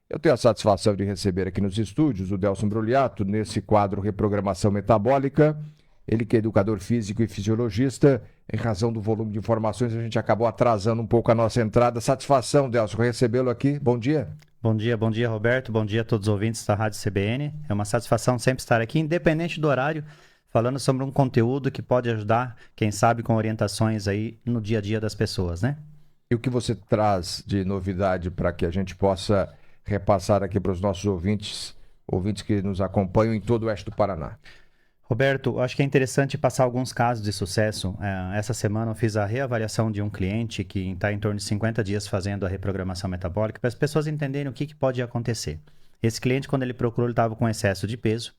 Eu tenho a satisfação de receber aqui nos estúdios o Delson Broliato, nesse quadro Reprogramação Metabólica. Ele que é educador físico e fisiologista. Em razão do volume de informações, a gente acabou atrasando um pouco a nossa entrada. Satisfação, Delson, recebê-lo aqui. Bom dia. Bom dia, Roberto. Bom dia a todos os ouvintes da Rádio CBN. É uma satisfação sempre estar aqui, independente do horário, falando sobre um conteúdo que pode ajudar, quem sabe, com orientações aí no dia a dia das pessoas, né? E o que você traz de novidade para que a gente possa repassar aqui para os nossos ouvintes que nos acompanham em todo o oeste do Paraná? Roberto, acho que é interessante passar alguns casos de sucesso. Essa semana eu fiz a reavaliação de um cliente que está em torno de 50 dias fazendo a reprogramação metabólica, para as pessoas entenderem o que pode acontecer. Esse cliente, quando ele procurou, ele estava com excesso de peso.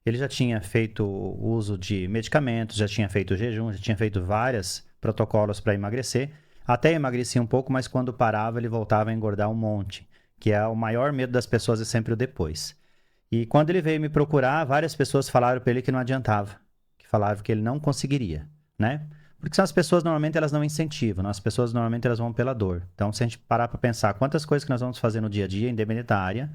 Ele já tinha feito uso de medicamentos, já tinha feito jejum, já tinha feito vários protocolos para emagrecer. Até emagrecia um pouco, mas quando parava, ele voltava a engordar um monte, que é o maior medo das pessoas, é sempre o depois. E quando ele veio me procurar, várias pessoas falaram para ele que não adiantava, que falavam que ele não conseguiria, né? Porque são as pessoas, normalmente, elas não incentivam, as pessoas, normalmente, elas vão pela dor. Então, se a gente parar para pensar quantas coisas que nós vamos fazer no dia a dia, independente da área,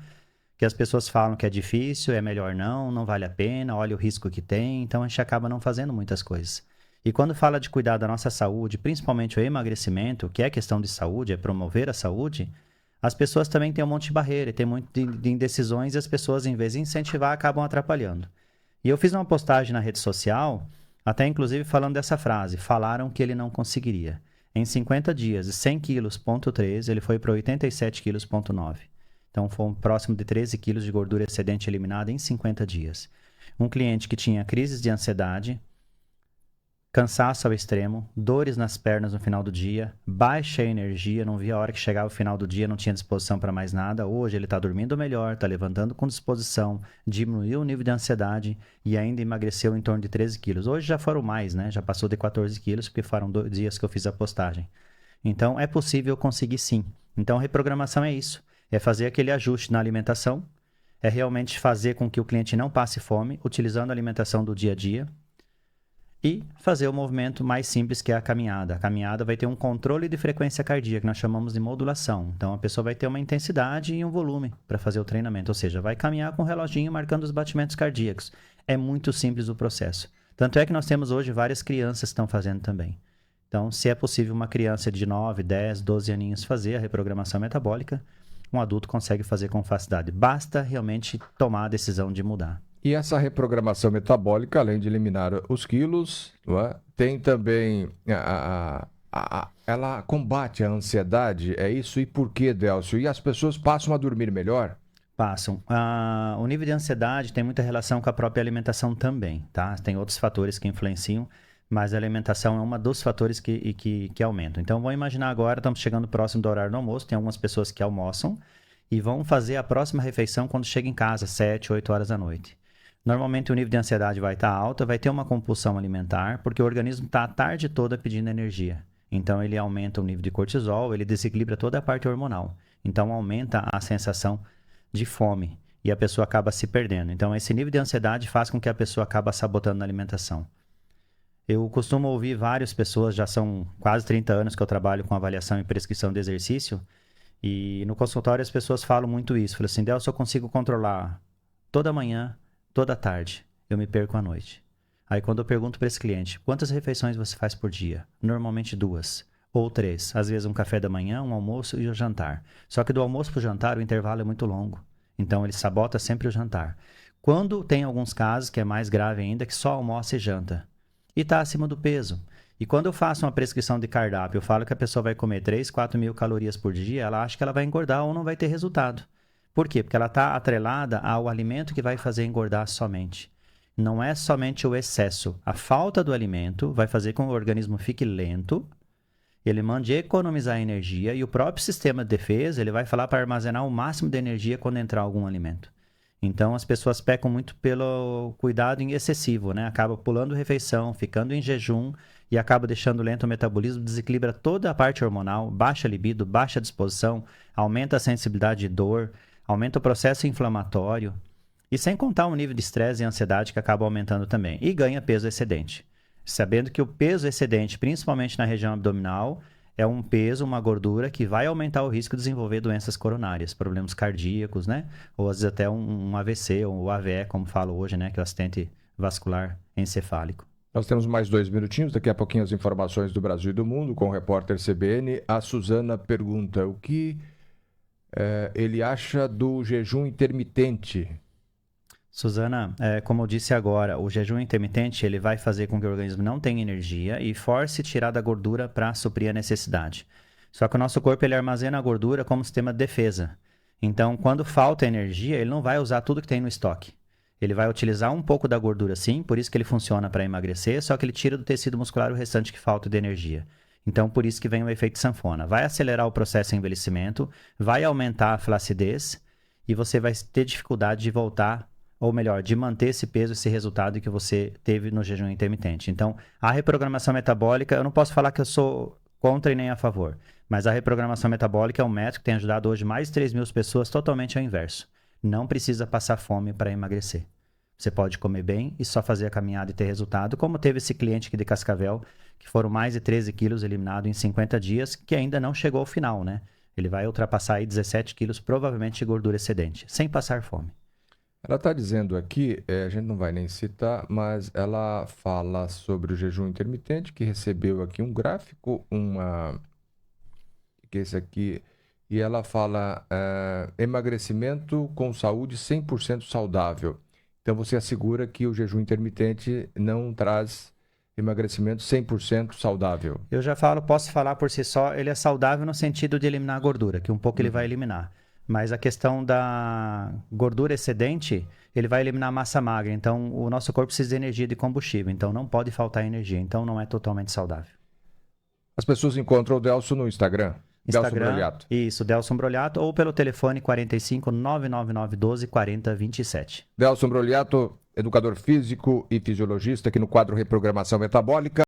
que as pessoas falam que é difícil, é melhor não vale a pena, olha o risco que tem, então a gente acaba não fazendo muitas coisas. E quando fala de cuidar da nossa saúde, principalmente o emagrecimento, que é questão de saúde, é promover a saúde, as pessoas também têm um monte de barreira, tem muito de indecisões e as pessoas, em vez de incentivar, acabam atrapalhando. E eu fiz uma postagem na rede social, até inclusive falando dessa frase, falaram que ele não conseguiria. Em 50 dias, de 100 quilos, ponto 3, ele foi para 87 quilos, ponto 9. Então, foi próximo de 13 quilos de gordura excedente eliminada em 50 dias. Um cliente que tinha crises de ansiedade, cansaço ao extremo, dores nas pernas no final do dia, baixa energia, não via a hora que chegava o final do dia, não tinha disposição para mais nada. Hoje ele está dormindo melhor, está levantando com disposição, diminuiu o nível de ansiedade e ainda emagreceu em torno de 13 quilos. Hoje já foram mais, né? Já passou de 14 quilos, porque foram 2 dias que eu fiz a postagem. Então, é possível conseguir sim. Então, reprogramação é isso. É fazer aquele ajuste na alimentação, é realmente fazer com que o cliente não passe fome, utilizando a alimentação do dia a dia, e fazer o movimento mais simples, que é a caminhada. A caminhada vai ter um controle de frequência cardíaca, que nós chamamos de modulação. Então, a pessoa vai ter uma intensidade e um volume para fazer o treinamento. Ou seja, vai caminhar com o reloginho marcando os batimentos cardíacos. É muito simples o processo. Tanto é que nós temos hoje várias crianças que estão fazendo também. Então, se é possível uma criança de 9, 10, 12 aninhos fazer a reprogramação metabólica, um adulto consegue fazer com facilidade. Basta realmente tomar a decisão de mudar. E essa reprogramação metabólica, além de eliminar os quilos, não é? Tem também ela combate a ansiedade, é isso? E por quê, Delcio? E as pessoas passam a dormir melhor? Passam. O nível de ansiedade tem muita relação com a própria alimentação também, tá? Tem outros fatores que influenciam, mas a alimentação é um dos fatores que aumentam. Então, vamos imaginar agora, estamos chegando próximo do horário do almoço, tem algumas pessoas que almoçam e vão fazer a próxima refeição quando chega em casa, 7, 8 horas da noite. Normalmente o nível de ansiedade vai estar alto, vai ter uma compulsão alimentar, porque o organismo está a tarde toda pedindo energia. Então ele aumenta o nível de cortisol, ele desequilibra toda a parte hormonal. Então aumenta a sensação de fome e a pessoa acaba se perdendo. Então esse nível de ansiedade faz com que a pessoa acabe sabotando a alimentação. Eu costumo ouvir várias pessoas, já são quase 30 anos que eu trabalho com avaliação e prescrição de exercício, e no consultório as pessoas falam muito isso. Falam assim, Delcio, eu consigo controlar toda manhã, toda tarde, eu me perco à noite. Aí quando eu pergunto para esse cliente, quantas refeições você faz por dia? Normalmente 2 ou 3. Às vezes um café da manhã, um almoço e o jantar. Só que do almoço para o jantar o intervalo é muito longo. Então ele sabota sempre o jantar. Quando tem alguns casos, que é mais grave ainda, que só almoça e janta. E está acima do peso. E quando eu faço uma prescrição de cardápio, eu falo que a pessoa vai comer 3, 4 mil calorias por dia, ela acha que ela vai engordar ou não vai ter resultado. Por quê? Porque ela está atrelada ao alimento que vai fazer engordar somente. Não é somente o excesso. A falta do alimento vai fazer com que o organismo fique lento, ele mande economizar energia e o próprio sistema de defesa ele vai falar para armazenar o máximo de energia quando entrar algum alimento. Então as pessoas pecam muito pelo cuidado excessivo, né? Acaba pulando refeição, ficando em jejum e acaba deixando lento o metabolismo, desequilibra toda a parte hormonal, baixa a libido, baixa a disposição, aumenta a sensibilidade de dor, aumenta o processo inflamatório e sem contar o nível de estresse e ansiedade que acaba aumentando também. E ganha peso excedente. Sabendo que o peso excedente, principalmente na região abdominal, é um peso, uma gordura que vai aumentar o risco de desenvolver doenças coronárias, problemas cardíacos, né? Ou às vezes até um AVC, ou o AVE, como falo hoje, né? Que é o acidente vascular encefálico. Nós temos mais 2 minutinhos, daqui a pouquinho as informações do Brasil e do mundo com o repórter CBN. A Suzana pergunta o que ele acha do jejum intermitente. Suzana, como eu disse agora, o jejum intermitente ele vai fazer com que o organismo não tenha energia e force tirar da gordura para suprir a necessidade. Só que o nosso corpo ele armazena a gordura como sistema de defesa. Então, quando falta energia, ele não vai usar tudo que tem no estoque. Ele vai utilizar um pouco da gordura sim, por isso que ele funciona para emagrecer, só que ele tira do tecido muscular o restante que falta de energia. Então, por isso que vem o efeito sanfona. Vai acelerar o processo de envelhecimento, vai aumentar a flacidez e você vai ter dificuldade de voltar, ou melhor, de manter esse peso, esse resultado que você teve no jejum intermitente. Então, a reprogramação metabólica, eu não posso falar que eu sou contra e nem a favor, mas a reprogramação metabólica é um método que tem ajudado hoje mais de 3 mil pessoas totalmente ao inverso. Não precisa passar fome para emagrecer. Você pode comer bem e só fazer a caminhada e ter resultado, como teve esse cliente aqui de Cascavel, que foram mais de 13 quilos eliminados em 50 dias, que ainda não chegou ao final, né? Ele vai ultrapassar aí 17 quilos, provavelmente de gordura excedente, sem passar fome. Ela está dizendo aqui, a gente não vai nem citar, mas ela fala sobre o jejum intermitente, que recebeu aqui um gráfico, que é esse aqui, e ela fala emagrecimento com saúde 100% saudável. Então você assegura que o jejum intermitente não traz emagrecimento 100% saudável. Eu já posso falar por si só, ele é saudável no sentido de eliminar a gordura, que um pouco ele vai eliminar. Mas a questão da gordura excedente, ele vai eliminar a massa magra. Então, o nosso corpo precisa de energia de combustível. Então, não pode faltar energia. Então, não é totalmente saudável. As pessoas encontram o Delson no Instagram. Delson Broliato. Isso, Delson Broliato, ou pelo telefone 45 999 12 40 27. Delson Broliato, educador físico e fisiologista, aqui no quadro Reprogramação Metabólica.